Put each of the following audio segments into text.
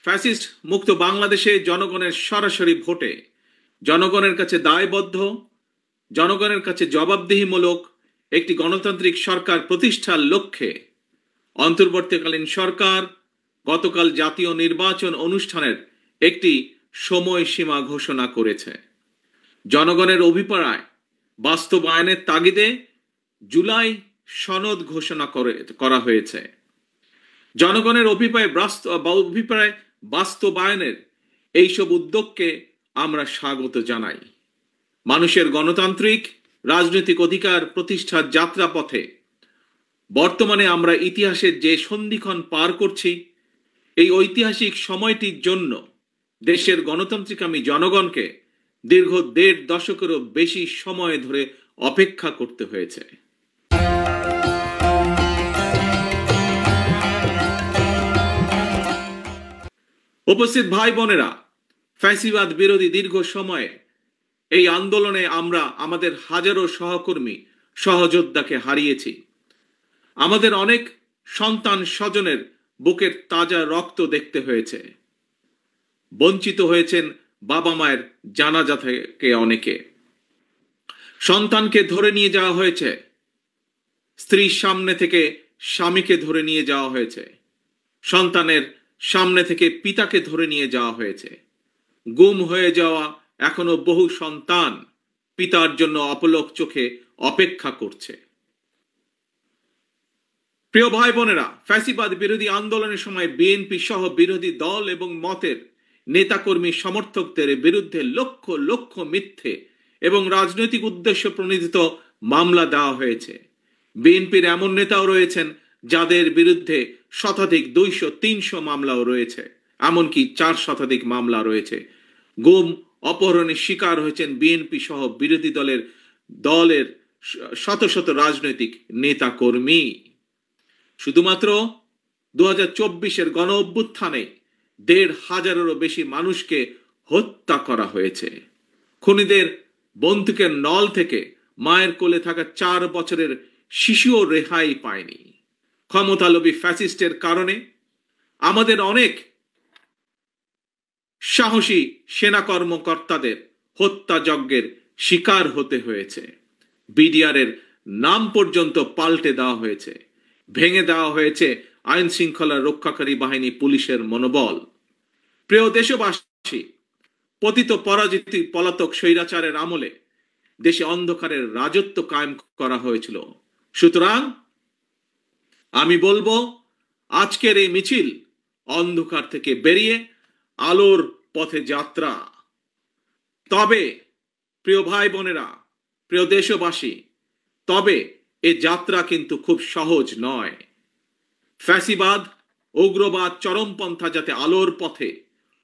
Fascist মুক্ত বাংলাদেশে জনগণের সরাসরি ভোটে জনগণের কাছে দায়বদ্ধ, জনগণের কাছে জবাবদিহিমূলক একটি গণতান্ত্রিক সরকার প্রতিষ্ঠার লক্ষ্যে অন্তর্বর্তীকালীন সরকার গতকাল জাতীয় নির্বাচন অনুষ্ঠানের একটি সময়সীমা ঘোষণা করেছে। জনগণের অভিপ্রায় বাস্তবায়নের তাগিদে জুলাই সনদ ঘোষণা করা হয়েছে। জনগণের অভিপ্রায় বাস্তবায়নের এইসব উদ্যোগকে আমরা স্বাগত জানাই। মানুষের গণতান্ত্রিক রাজনৈতিক অধিকার প্রতিষ্ঠার যাত্রাপথে বর্তমানে আমরা ইতিহাসের যে সন্ধিক্ষণ পার করছি, এই ঐতিহাসিক সময়টির জন্য দেশের গণতান্ত্রিকামী জনগণকে দীর্ঘ ১.৫ দশকেরও বেশি সময় ধরে অপেক্ষা করতে হয়েছে। উপস্থিত ভাই বোনেরা, ফ্যাসিবাদ বিরোধী দীর্ঘ সময়ে এই আন্দোলনে আমরা আমাদের হাজারো সহকর্মী সহযোদ্ধাকে হারিয়েছি। আমাদের অনেক সন্তান স্বজনের বুকের তাজা রক্ত দেখতে হয়েছে। বঞ্চিত হয়েছেন বাবা মায়ের জানাজা থেকে অনেকে। সন্তানকে ধরে নিয়ে যাওয়া হয়েছে, স্ত্রীর সামনে থেকে স্বামীকে ধরে নিয়ে যাওয়া হয়েছে, সন্তানের সামনে থেকে পিতাকে ধরে নিয়ে যাওয়া হয়েছে। গুম হয়ে যাওয়া এখনো বহু সন্তান পিতার জন্য অপলক চোখে অপেক্ষা করছে। প্রিয় ভাই বোনেরা, ফ্যাসিবাদ বিরোধী আন্দোলনের সময় বিএনপি সহ বিরোধী দল এবং মতের নেতাকর্মী সমর্থকদের বিরুদ্ধে লক্ষ লক্ষ মিথ্যে এবং রাজনৈতিক উদ্দেশ্য প্রণোদিত মামলা দেওয়া হয়েছে। বিএনপির এমন নেতাও রয়েছেন যাদের বিরুদ্ধে শতাধিক 200-300 মামলাও রয়েছে, এমনকি 4 শতাধিক মামলা রয়েছে। গুম অপহরণের শিকার হয়েছেন বিএনপি সহ বিরোধী দলের শত শত রাজনৈতিক নেতা কর্মী। শুধুমাত্র 2024-এর গণ অভ্যুত্থানে 1,500-এরও বেশি মানুষকে হত্যা করা হয়েছে। খুনিদের বন্দুকের নল থেকে মায়ের কোলে থাকা 4 বছরের শিশুও রেহাই পায়নি। ক্ষমতালোভী ফ্যাসিস্টের কারণে আমাদের অনেক সাহসী সেনা কর্মকর্তাদের হত্যাযজ্ঞের শিকার হতে হয়েছে। বিডিআরের নাম পর্যন্ত পাল্টে দেওয়া হয়েছে, ভেঙে দেওয়া হয়েছে আইন শৃঙ্খলা রক্ষাকারী বাহিনী পুলিশের মনোবল। প্রিয় দেশবাসী, পতিত পরাজিত পলাতক স্বৈরাচারের আমলে দেশে অন্ধকারের রাজত্ব কায়েম করা হয়েছিল। সুতরাং আমি বলবো, আজকের এই মিছিল অন্ধকার থেকে বেরিয়ে আলোর পথে যাত্রা। তবে প্রিয় ভাই বোনেরা, প্রিয় দেশবাসী, তবে এই যাত্রা কিন্তু খুব সহজ নয়। ফ্যাসিবাদ, উগ্রবাদ, চরমপন্থা যাতে আলোর পথে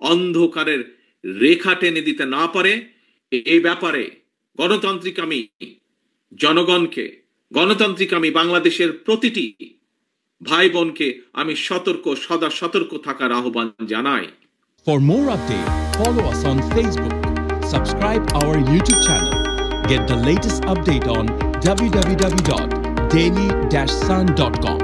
অন্ধকারের রেখা টেনে দিতে না পারে, এই ব্যাপারে গণতান্ত্রিকামী জনগণকে, গণতান্ত্রিকামী বাংলাদেশের প্রতিটি ভাই বোনকে আমি সদা সতর্ক থাকার আহ্বান জানাই। For more updates, follow us on Facebook, subscribe our YouTube channel, get the latest update on www.daily-sun.com.